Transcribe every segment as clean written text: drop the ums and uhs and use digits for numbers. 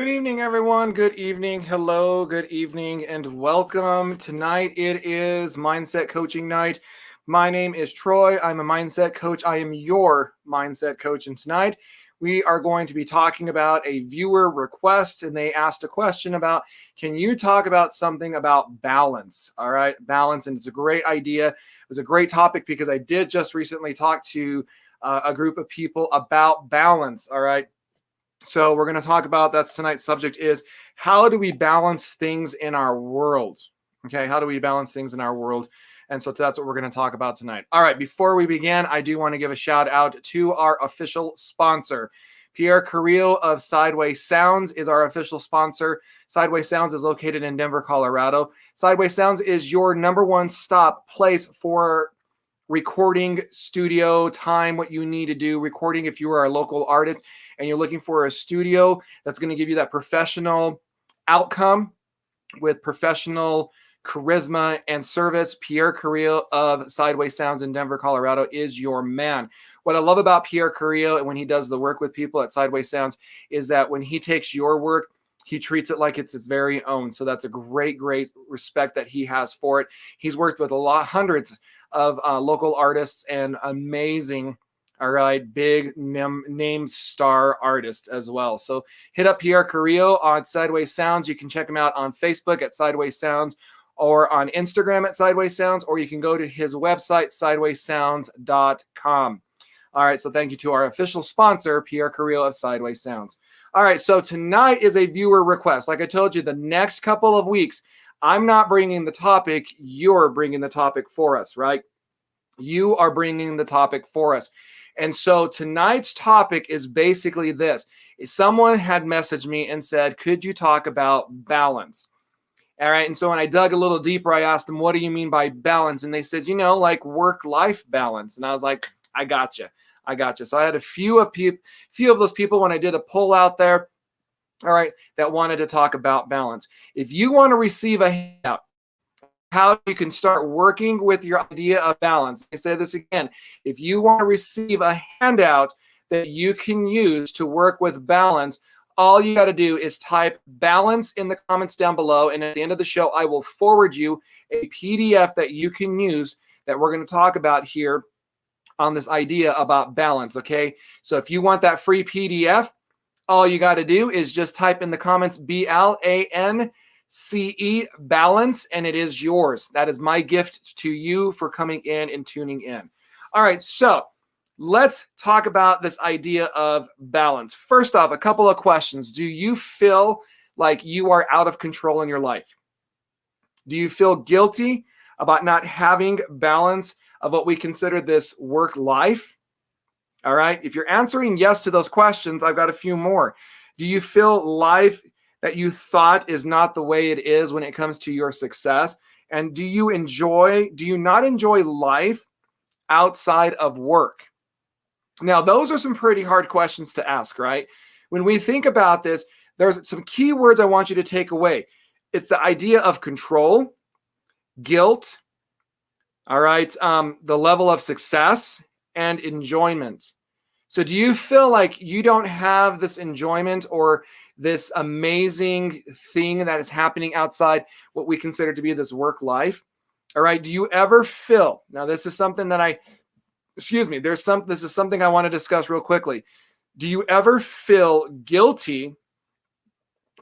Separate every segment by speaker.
Speaker 1: Good evening, everyone. Good evening. Hello, good evening, and welcome. Tonight it is Mindset Coaching Night. My name is Troy. I'm a mindset coach. I am your mindset coach. And tonight we are going to be talking about a viewer request. And they asked a question about, can you talk about something about balance? All right, balance. And it's a great idea. It was a great topic because I did just recently talk to a group of people about balance. All right. So we're going to talk about that's tonight's subject is how do we balance things in our world? Okay, how do we balance things in our world? And so that's what we're going to talk about tonight. All right, before we begin, I do want to give a shout out to our official sponsor. Pierre Carrillo of Sideways Sounds is our official sponsor. Sideways Sounds is located in Denver, Colorado. Sideways Sounds is your number one stop place for recording studio time, what you need to do, recording if you are a local artist and you're looking for a studio that's going to give you that professional outcome with professional charisma and service. Pierre Carrillo of Sideways Sounds in Denver, Colorado is your man. What I love about Pierre Carrillo and when he does the work with people at Sideways Sounds is that when he takes your work, he treats it like it's his very own. So that's a great respect that he has for it. He's worked with hundreds of local artists and amazing, all right, big name star artists as well. So hit up Pierre Carrillo on Sideways Sounds. You can check him out on Facebook at Sideways Sounds or on Instagram at Sideways Sounds, or you can go to his website, sidewayssounds.com. All right, so thank you to our official sponsor, Pierre Carrillo of Sideways Sounds. All right, so tonight is a viewer request. Like I told you, the next couple of weeks, I'm not bringing the topic. You're bringing the topic for us, right? You are bringing the topic for us. And so tonight's topic is basically this. Someone had messaged me and said, could you talk about balance? All right. And so when I dug a little deeper, I asked them, what do you mean by balance? And they said, like work-life balance. And I was like, I got you. So I had a few of those people when I did a poll out there, all right, that wanted to talk about balance. If you want to receive a handout, how you can start working with your idea of balance. I say this again. If you want to receive a handout that you can use to work with balance, all you got to do is type balance in the comments down below. And at the end of the show, I will forward you a PDF that you can use that we're going to talk about here on this idea about balance. Okay. So if you want that free PDF, all you got to do is just type in the comments BLANCE balance, and it is yours. That is my gift to you for coming in and tuning in. All right, so let's talk about this idea of balance. First off, a couple of questions. Do you feel like you are out of control in your life? Do you feel guilty about not having balance of what we consider this work life? All right, if you're answering yes to those questions, I've got a few more. Do you feel life that you thought is not the way it is when it comes to your success? And do you not enjoy life outside of work? Now, those are some pretty hard questions to ask, right? When we think about this, there's some key words I want you to take away. It's the idea of control, guilt, all right, the level of success, and enjoyment. So do you feel like you don't have this enjoyment or this amazing thing that is happening outside what we consider to be this work life? All right. Do you ever feel, now this is something that this is something I want to discuss real quickly. Do you ever feel guilty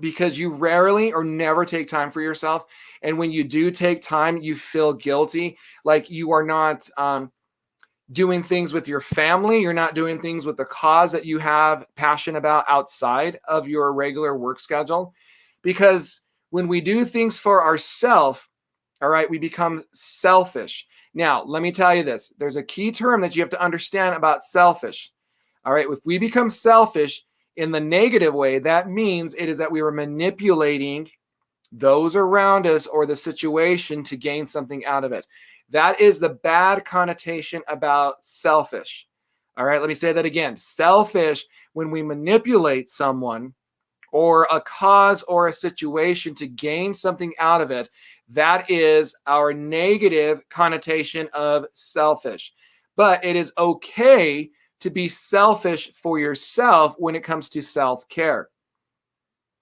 Speaker 1: because you rarely or never take time for yourself? And when you do take time, you feel guilty, like you are not doing things with your family. You're not doing things with the cause that you have passion about outside of your regular work schedule. Because when we do things for ourselves, all right, we become selfish. Now, let me tell you this. There's a key term that you have to understand about selfish. All right, if we become selfish in the negative way, that means it is that we were manipulating those around us or the situation to gain something out of it. That is the bad connotation about selfish. All right, let me say that again. Selfish, when we manipulate someone or a cause or a situation to gain something out of it, that is our negative connotation of selfish. But it is okay to be selfish for yourself when it comes to self-care.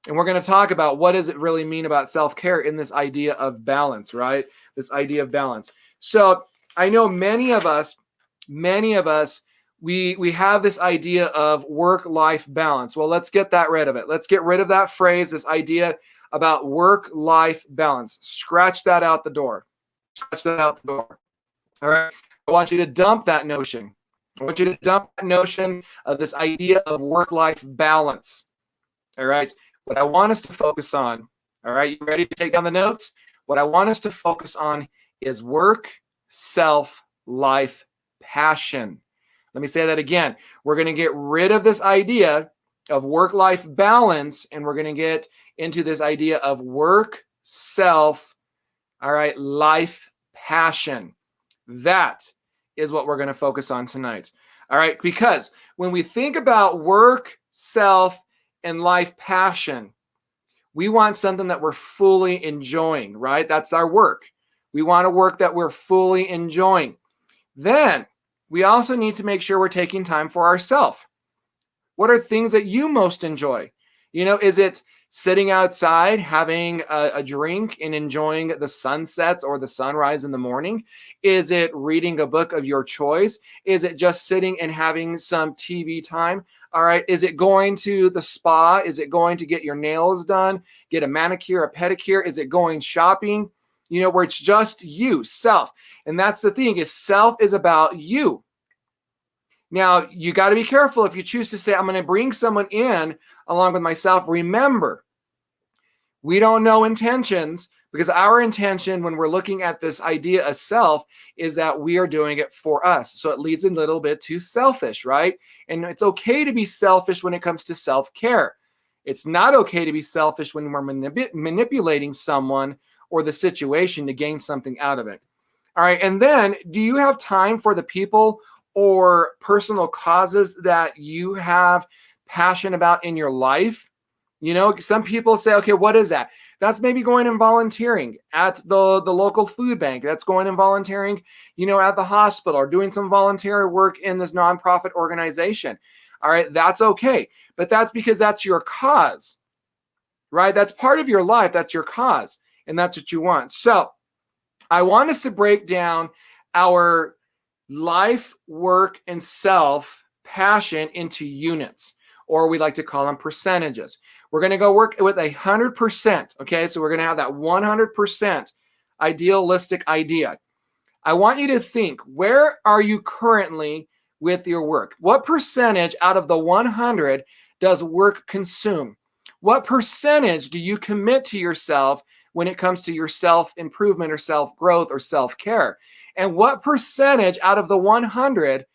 Speaker 1: And we're going to talk about what does it really mean about self-care in this idea of balance, right? This idea of balance. So I know many of us, we have this idea of work-life balance. Well, let's get that rid of it. Let's get rid of that phrase, this idea about work-life balance. Scratch that out the door. Scratch that out the door. All right. I want you to dump that notion. I want you to dump that notion of this idea of work-life balance. All right. What I want us to focus on, all right, you ready to take down the notes? What I want us to focus on is work, self, life, passion. Let me say that again. We're going to get rid of this idea of work-life balance, and we're going to get into this idea of work, self, all right, life, passion. That is what we're going to focus on tonight. All right, because when we think about work, self, and life passion, we want something that we're fully enjoying, right? That's our work. We want a work that we're fully enjoying. Then we also need to make sure we're taking time for ourselves. What are things that you most enjoy? You know, is it sitting outside, having a drink and enjoying the sunsets or the sunrise in the morning? Is it reading a book of your choice? Is it just sitting and having some TV time? All right. Is it going to the spa? Is it going to get your nails done, get a manicure, a pedicure? Is it going shopping? You know, where it's just you, self. And that's the thing, is self is about you. Now, you got to be careful if you choose to say, I'm going to bring someone in along with myself. Remember, we don't know intentions, because our intention when we're looking at this idea of self is that we are doing it for us. So it leads a little bit to selfish, right? And it's okay to be selfish when it comes to self-care. It's not okay to be selfish when we're manipulating someone or the situation to gain something out of it. All right. And then, do you have time for the people or personal causes that you have passion about in your life? You know, some people say, okay, what is that? That's maybe going and volunteering at the local food bank. That's going and volunteering, you know, at the hospital, or doing some voluntary work in this nonprofit organization. All right, that's okay. But that's because that's your cause, right? That's part of your life. That's your cause. And that's what you want. So I want us to break down our life, work, and self passion into units, or we like to call them percentages. We're going to go work with 100%. Okay, so we're going to have that 100% idealistic idea. I want you to think, where are you currently with your work? What percentage out of the 100 does work consume? What percentage do you commit to yourself when it comes to your self-improvement or self-growth or self-care? And what percentage out of the 100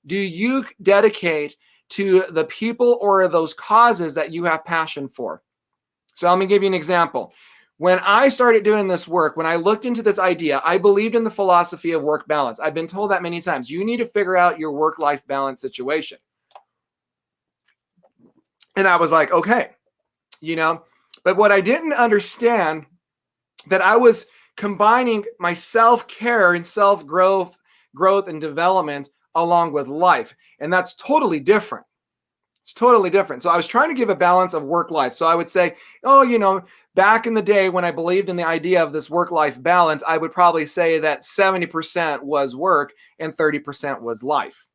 Speaker 1: do you dedicate to the people or those causes that you have passion for? So let me give you an example. When I started doing this work, when I looked into this idea, I believed in the philosophy of work balance. I've been told that many times. You need to figure out your work-life balance situation. And I was like, okay, you know, but what I didn't understand, that I was combining my self-care and self-growth and development along with life. And that's totally different. It's totally different. So I was trying to give a balance of work-life. So I would say, oh, you know, back in the day when I believed in the idea of this work-life balance, I would probably say that 70% was work and 30% was life.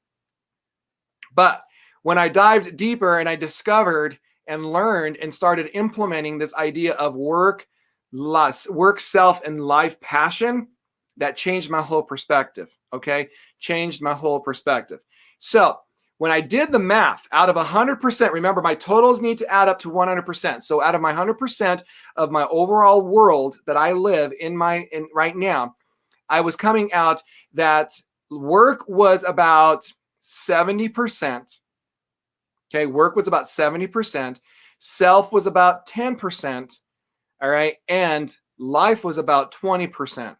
Speaker 1: But when I dived deeper and I discovered and learned and started implementing this idea of work, self, and life passion, that changed my whole perspective. Okay, changed my whole perspective. So when I did the math, out of 100%, remember my totals need to add up to 100%. So out of my 100% of my overall world that I live in right now, I was coming out that work was about 70%. Okay, work was about 70%. Self was about 10%. All right, and life was about 20%.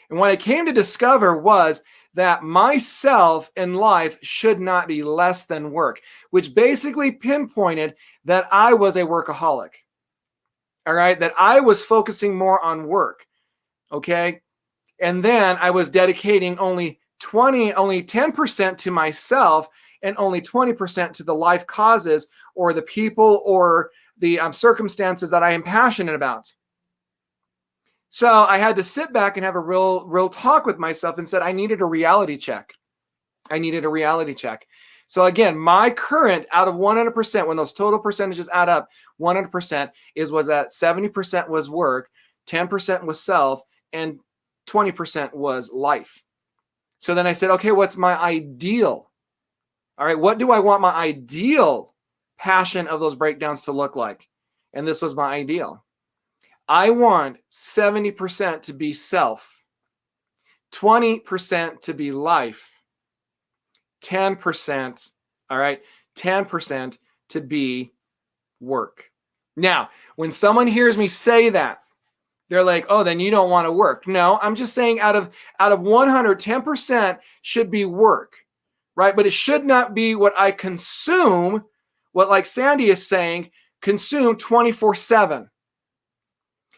Speaker 1: And what I came to discover was that myself and life should not be less than work, which basically pinpointed that I was a workaholic. All right, that I was focusing more on work. Okay, and then I was dedicating only 10% to myself and only 20% to the life causes or the people or the circumstances that I am passionate about. So I had to sit back and have a real talk with myself and said I needed a reality check. I needed a reality check. So again, my current out of 100%, when those total percentages add up, 100% was that 70% was work, 10% was self, and 20% was life. So then I said, okay, what's my ideal? All right, what do I want my ideal passion of those breakdowns to look like? And this was my ideal. I want 70% to be self, 20% to be life, 10%, all right, 10% to be work. Now, when someone hears me say that, they're like, oh, then you don't want to work. No, I'm just saying out of 100, 10% should be work, right? But it should not be what I consume, what like Sandy is saying, consume 24/7.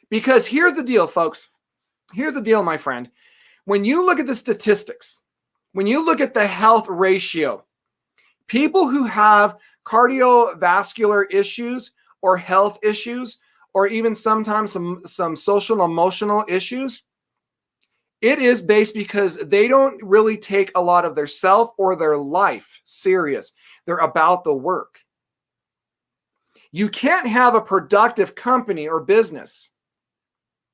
Speaker 1: Because here's the deal, folks. Here's the deal, my friend. When you look at the statistics, when you look at the health ratio, people who have cardiovascular issues or health issues, or even sometimes some social and emotional issues, it is based because they don't really take a lot of their self or their life serious. They're about the work. You can't have a productive company or business.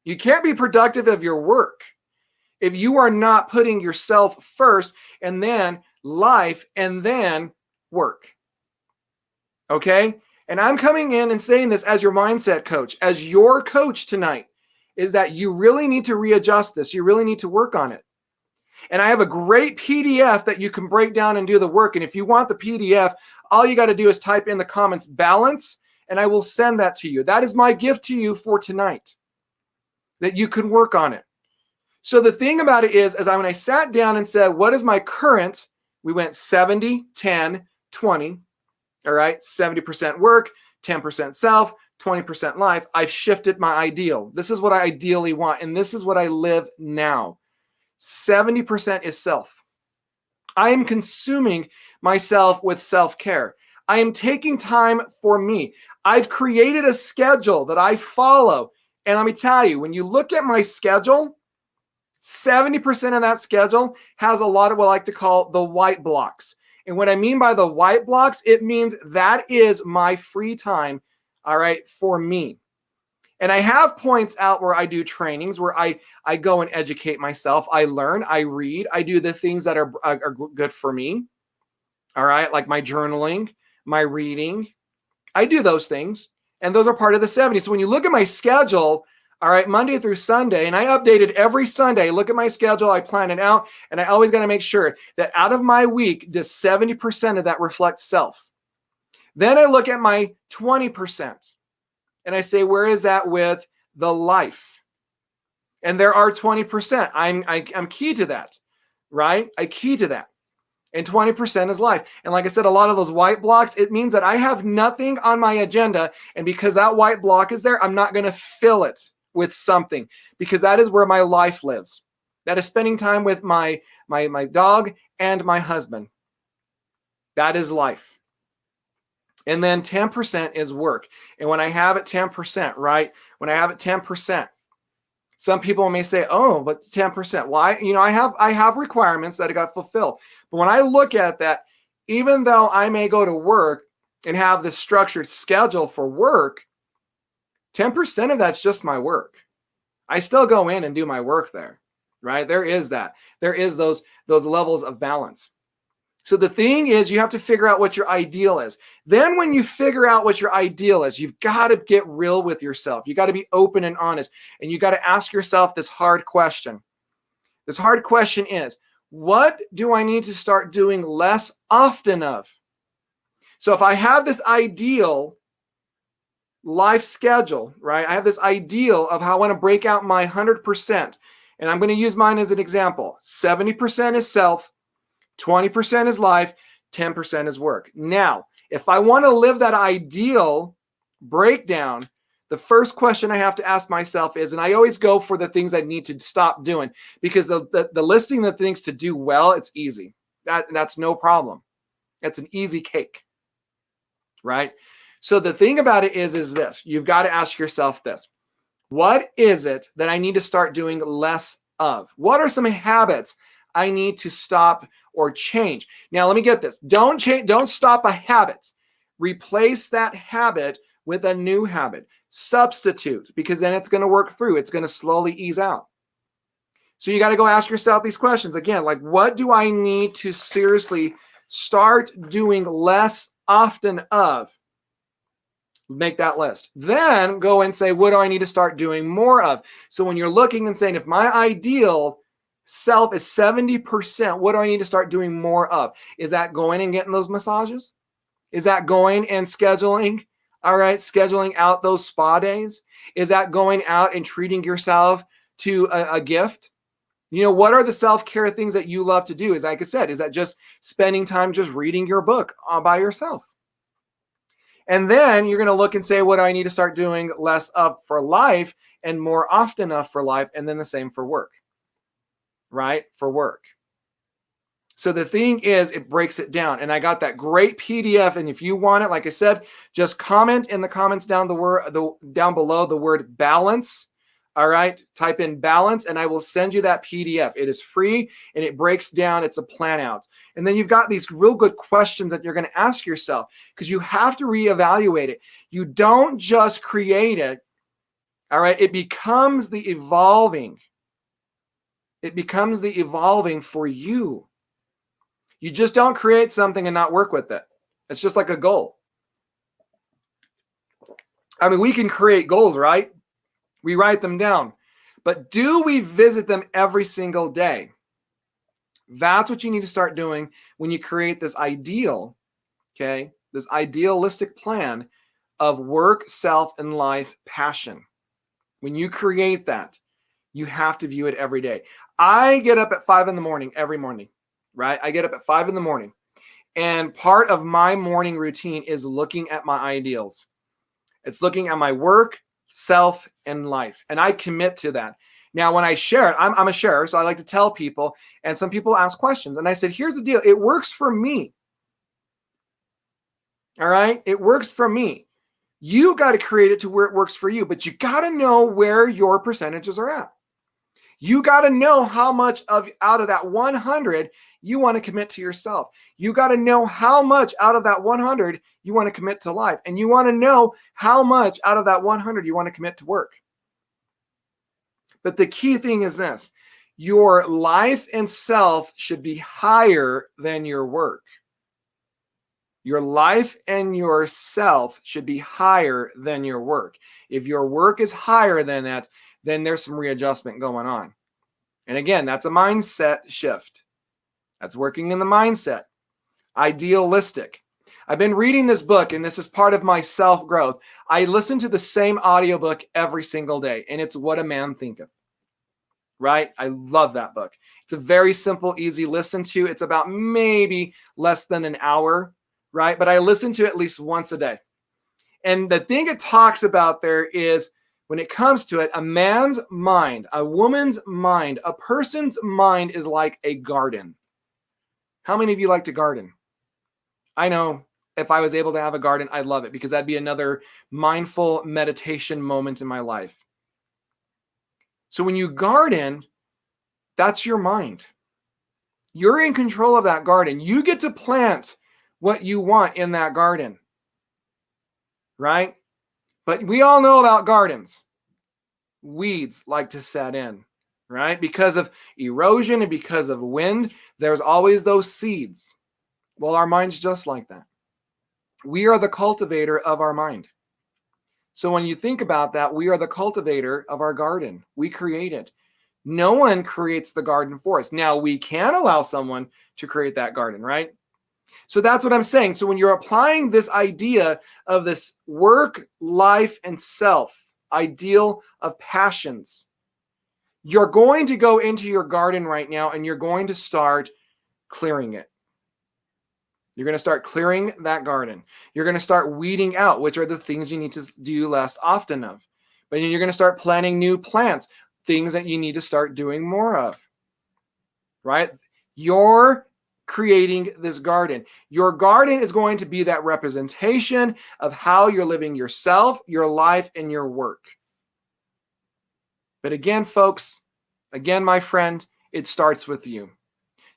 Speaker 1: You can't be productive of your work if you are not putting yourself first and then life and then work. Okay? And I'm coming in and saying this as your mindset coach, as your coach tonight, is that you really need to readjust this. You really need to work on it. And I have a great PDF that you can break down and do the work. And if you want the PDF, all you got to do is type in the comments balance, and I will send that to you. That is my gift to you for tonight, that you can work on it. So the thing about it is when I sat down and said, what is my current? We went 70, 10, 20. All right, 70% work, 10% self, 20% life. I've shifted my ideal. This is what I ideally want, and this is what I live now. 70% is self. I am consuming myself with self-care. I am taking time for me. I've created a schedule that I follow. And let me tell you, when you look at my schedule, 70% of that schedule has a lot of what I like to call the white blocks. And what I mean by the white blocks, it means that is my free time, all right, for me. And I have points out where I do trainings, where I go and educate myself. I learn, I read, I do the things that are good for me, all right, like my journaling, my reading. I do those things, and those are part of the 70. So when you look at my schedule, all right, Monday through Sunday, and I update it every Sunday. Look at my schedule, I plan it out, and I always got to make sure that out of my week, does 70% of that reflect self? Then I look at my 20%, and I say, where is that with the life? And there are 20%. I'm key to that, right? I key to that. And 20% is life. And like I said, a lot of those white blocks, it means that I have nothing on my agenda. And because that white block is there, I'm not going to fill it with something, because that is where my life lives. That is spending time with my dog and my husband. That is life. And then 10% is work. And when I have it 10%, right? When I have it 10%, some people may say, oh, but 10%. Why? You know, I have requirements that I got to fulfill. But when I look at that, even though I may go to work and have this structured schedule for work, 10% of that's just my work. I still go in and do my work there, right? There is that. There is those levels of balance. So the thing is, you have to figure out what your ideal is. Then when you figure out what your ideal is, you've got to get real with yourself. You got to be open and honest. And you got to ask yourself this hard question. This hard question is, what do I need to start doing less often of? So if I have this ideal life schedule, right? I have this ideal of how I want to break out my 100%. And I'm going to use mine as an example. 70% is self, 20% is life, 10% is work. Now, if I want to live that ideal breakdown, the first question I have to ask myself is, and I always go for the things I need to stop doing, because the listing of things to do well, it's easy. That's no problem. That's an easy cake, right? So the thing about it is this. You've got to ask yourself this. What is it that I need to start doing less of? What are some habits I need to stop or change? Now, let me get this. Don't stop a habit. Replace that habit with a new habit. Substitute, because then it's going to work through. It's going to slowly ease out. So you got to go ask yourself these questions again, like, what do I need to seriously start doing less often of? Make that list. Then go and say, what do I need to start doing more of? So when you're looking and saying, if my ideal self is 70%, what do I need to start doing more of? Is that going and getting those massages? Is that going and scheduling? All right, scheduling out those spa days? Is that going out and treating yourself to a gift? You know, what are the self-care things that you love to do? As like I said, is that just spending time just reading your book by yourself? And then you're going to look and say, what do I need to start doing less of for life and more often of for life? And then the same for work, right? For work. So the thing is, it breaks it down. And I got that great PDF. And if you want it, like I said, just comment in the comments down below the word balance. All right, type in balance and I will send you that PDF. It is free and it breaks down. It's a plan out. And then you've got these real good questions that you're going to ask yourself because you have to reevaluate it. You don't just create it. All right, it becomes the evolving. It becomes the evolving for you. You just don't create something and not work with it. It's just like a goal. I mean, we can create goals, right? We write them down, but do we visit them every single day? That's what you need to start doing when you create this ideal, okay, this idealistic plan of work, self, and life passion. When you create that, you have to view it every day. I get up at 5 a.m. every morning, right? I get up at 5 a.m. and part of my morning routine is looking at my ideals. It's looking at my work, self, and life. And I commit to that. Now, when I share it, I'm a sharer, so I like to tell people, and some people ask questions. And I said, here's the deal. It works for me. All right? It works for me. You got to create it to where it works for you, but you got to know where your percentages are at. You got to know how much out of that 100 you want to commit to yourself. You got to know how much out of that 100 you want to commit to life. And you want to know how much out of that 100 you want to commit to work. But the key thing is this. Your life and self should be higher than your work. Your life and yourself should be higher than your work. If your work is higher than that, then there's some readjustment going on. And again, that's a mindset shift. That's working in the mindset. Idealistic. I've been reading this book, and this is part of my self-growth. I listen to the same audiobook every single day, and it's What a Man Thinketh. Right? I love that book. It's a very simple, easy listen to. It's about maybe less than an hour, right? But I listen to it at least once a day. And the thing it talks about there is, when it comes to it, a man's mind, a woman's mind, a person's mind is like a garden. How many of you like to garden? I know if I was able to have a garden, I'd love it because that'd be another mindful meditation moment in my life. So when you garden, that's your mind. You're in control of that garden. You get to plant what you want in that garden, right? But we all know about gardens. Weeds like to set in, right? Because of erosion and because of wind, there's always those seeds. Well, our mind's just like that. We are the cultivator of our mind. So when you think about that, we are the cultivator of our garden. We create it. No one creates the garden for us. Now, we can allow someone to create that garden, right? So that's what I'm saying. So when you're applying this idea of this work, life, and self ideal of passions, you're going to go into your garden right now and you're going to start clearing it. You're going to start clearing that garden. You're going to start weeding out, which are the things you need to do less often of. But you're going to start planting new plants, things that you need to start doing more of, right? Your creating this garden. Your garden is going to be that representation of how you're living yourself, your life, and your work. But again, folks, again, my friend, it starts with you.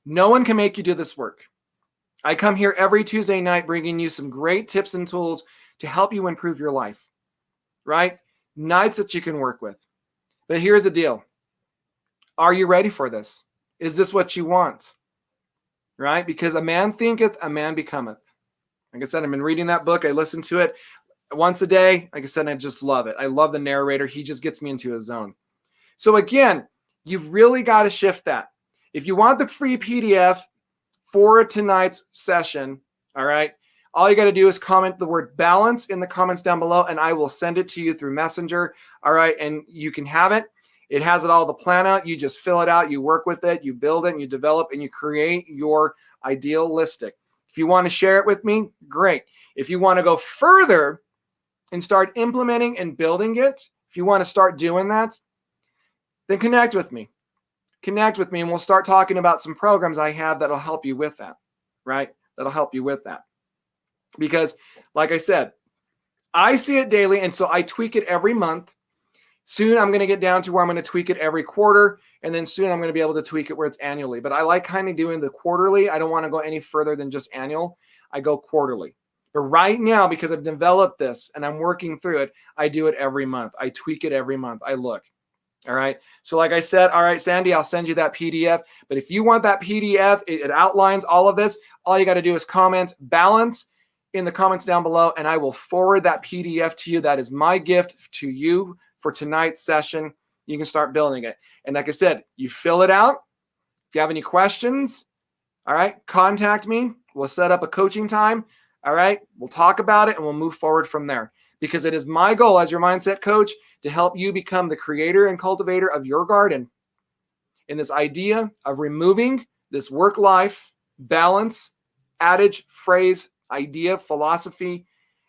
Speaker 1: No one can make you do this work. I come here every Tuesday night bringing you some great tips and tools to help you improve your life, right? Nights that you can work with. But here's the deal. Are you ready for this? Is this what you want? Right? Because a man thinketh, a man becometh. Like I said, I've been reading that book. I listen to it once a day. Like I said, I just love it. I love the narrator. He just gets me into a zone. So again, you've really got to shift that. If you want the free PDF for tonight's session, all right, all you got to do is comment the word balance in the comments down below, and I will send it to you through Messenger. All right, and you can have it. It has it all, the plan out. You just fill it out. You work with it. You build it. And you develop and you create your idealistic. If you want to share it with me, great. If you want to go further and start implementing and building it, if you want to start doing that, then connect with me. Connect with me and we'll start talking about some programs I have that'll help you with that, right? That'll help you with that. Because like I said, I see it daily and so I tweak it every month. Soon I'm going to get down to where I'm going to tweak it every quarter, and then soon I'm going to be able to tweak it where it's annually. But I like kind of doing the quarterly. I don't want to go any further than just annual. I go quarterly. But right now, because I've developed this and I'm working through it, I do it every month. I tweak it every month. I look. All right. So like I said, all right, Sandy, I'll send you that PDF. But if you want that PDF, it outlines all of this. All you got to do is comment balance in the comments down below, and I will forward that PDF to you. That is my gift to you for tonight's session. You can start building it. And like I said, you fill it out. If you have any questions, all right, contact me. We'll set up a coaching time. All right, we'll talk about it and we'll move forward from there. Because it is my goal as your mindset coach to help you become the creator and cultivator of your garden in this idea of removing this work-life balance, adage, phrase, idea, philosophy,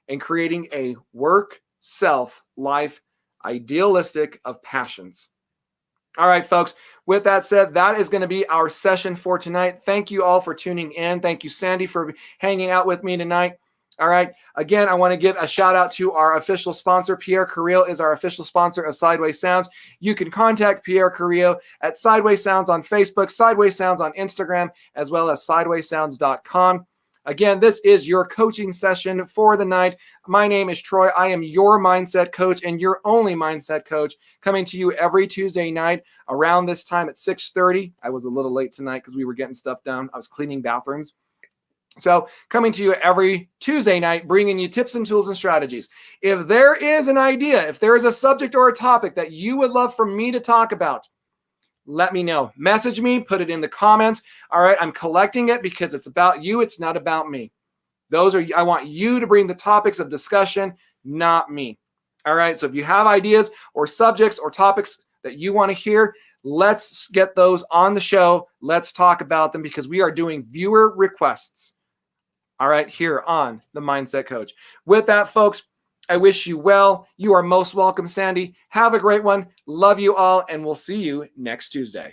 Speaker 1: and creating a work-self-life idealistic of passions. All right, folks, with that said, that is going to be our session for tonight. Thank you all for tuning in. Thank you, Sandy, for hanging out with me tonight. All right. Again, I want to give a shout out to our official sponsor. Pierre Carrillo is our official sponsor of Sideways Sounds. You can contact Pierre Carrillo at Sideways Sounds on Facebook, Sideways Sounds on Instagram, as well as sidewayssounds.com. Again, this is your coaching session for the night. My name is Troy. I am your mindset coach and your only mindset coach, coming to you every Tuesday night around this time at 6:30. I was a little late tonight because we were getting stuff done. I was cleaning bathrooms. So coming to you every Tuesday night, bringing you tips and tools and strategies. If there is an idea, if there is a subject or a topic that you would love for me to talk about, let me know. Message me, put it in the comments. All right, I'm collecting it because it's about you. It's not about me. I want you to bring the topics of discussion, not me. All right, so if you have ideas or subjects or topics that you want to hear, let's get those on the show. Let's talk about them because we are doing viewer requests. All right, here on The Mindset Coach. With that, folks, I wish you well. You are most welcome, Sandy. Have a great one. Love you all, and we'll see you next Tuesday.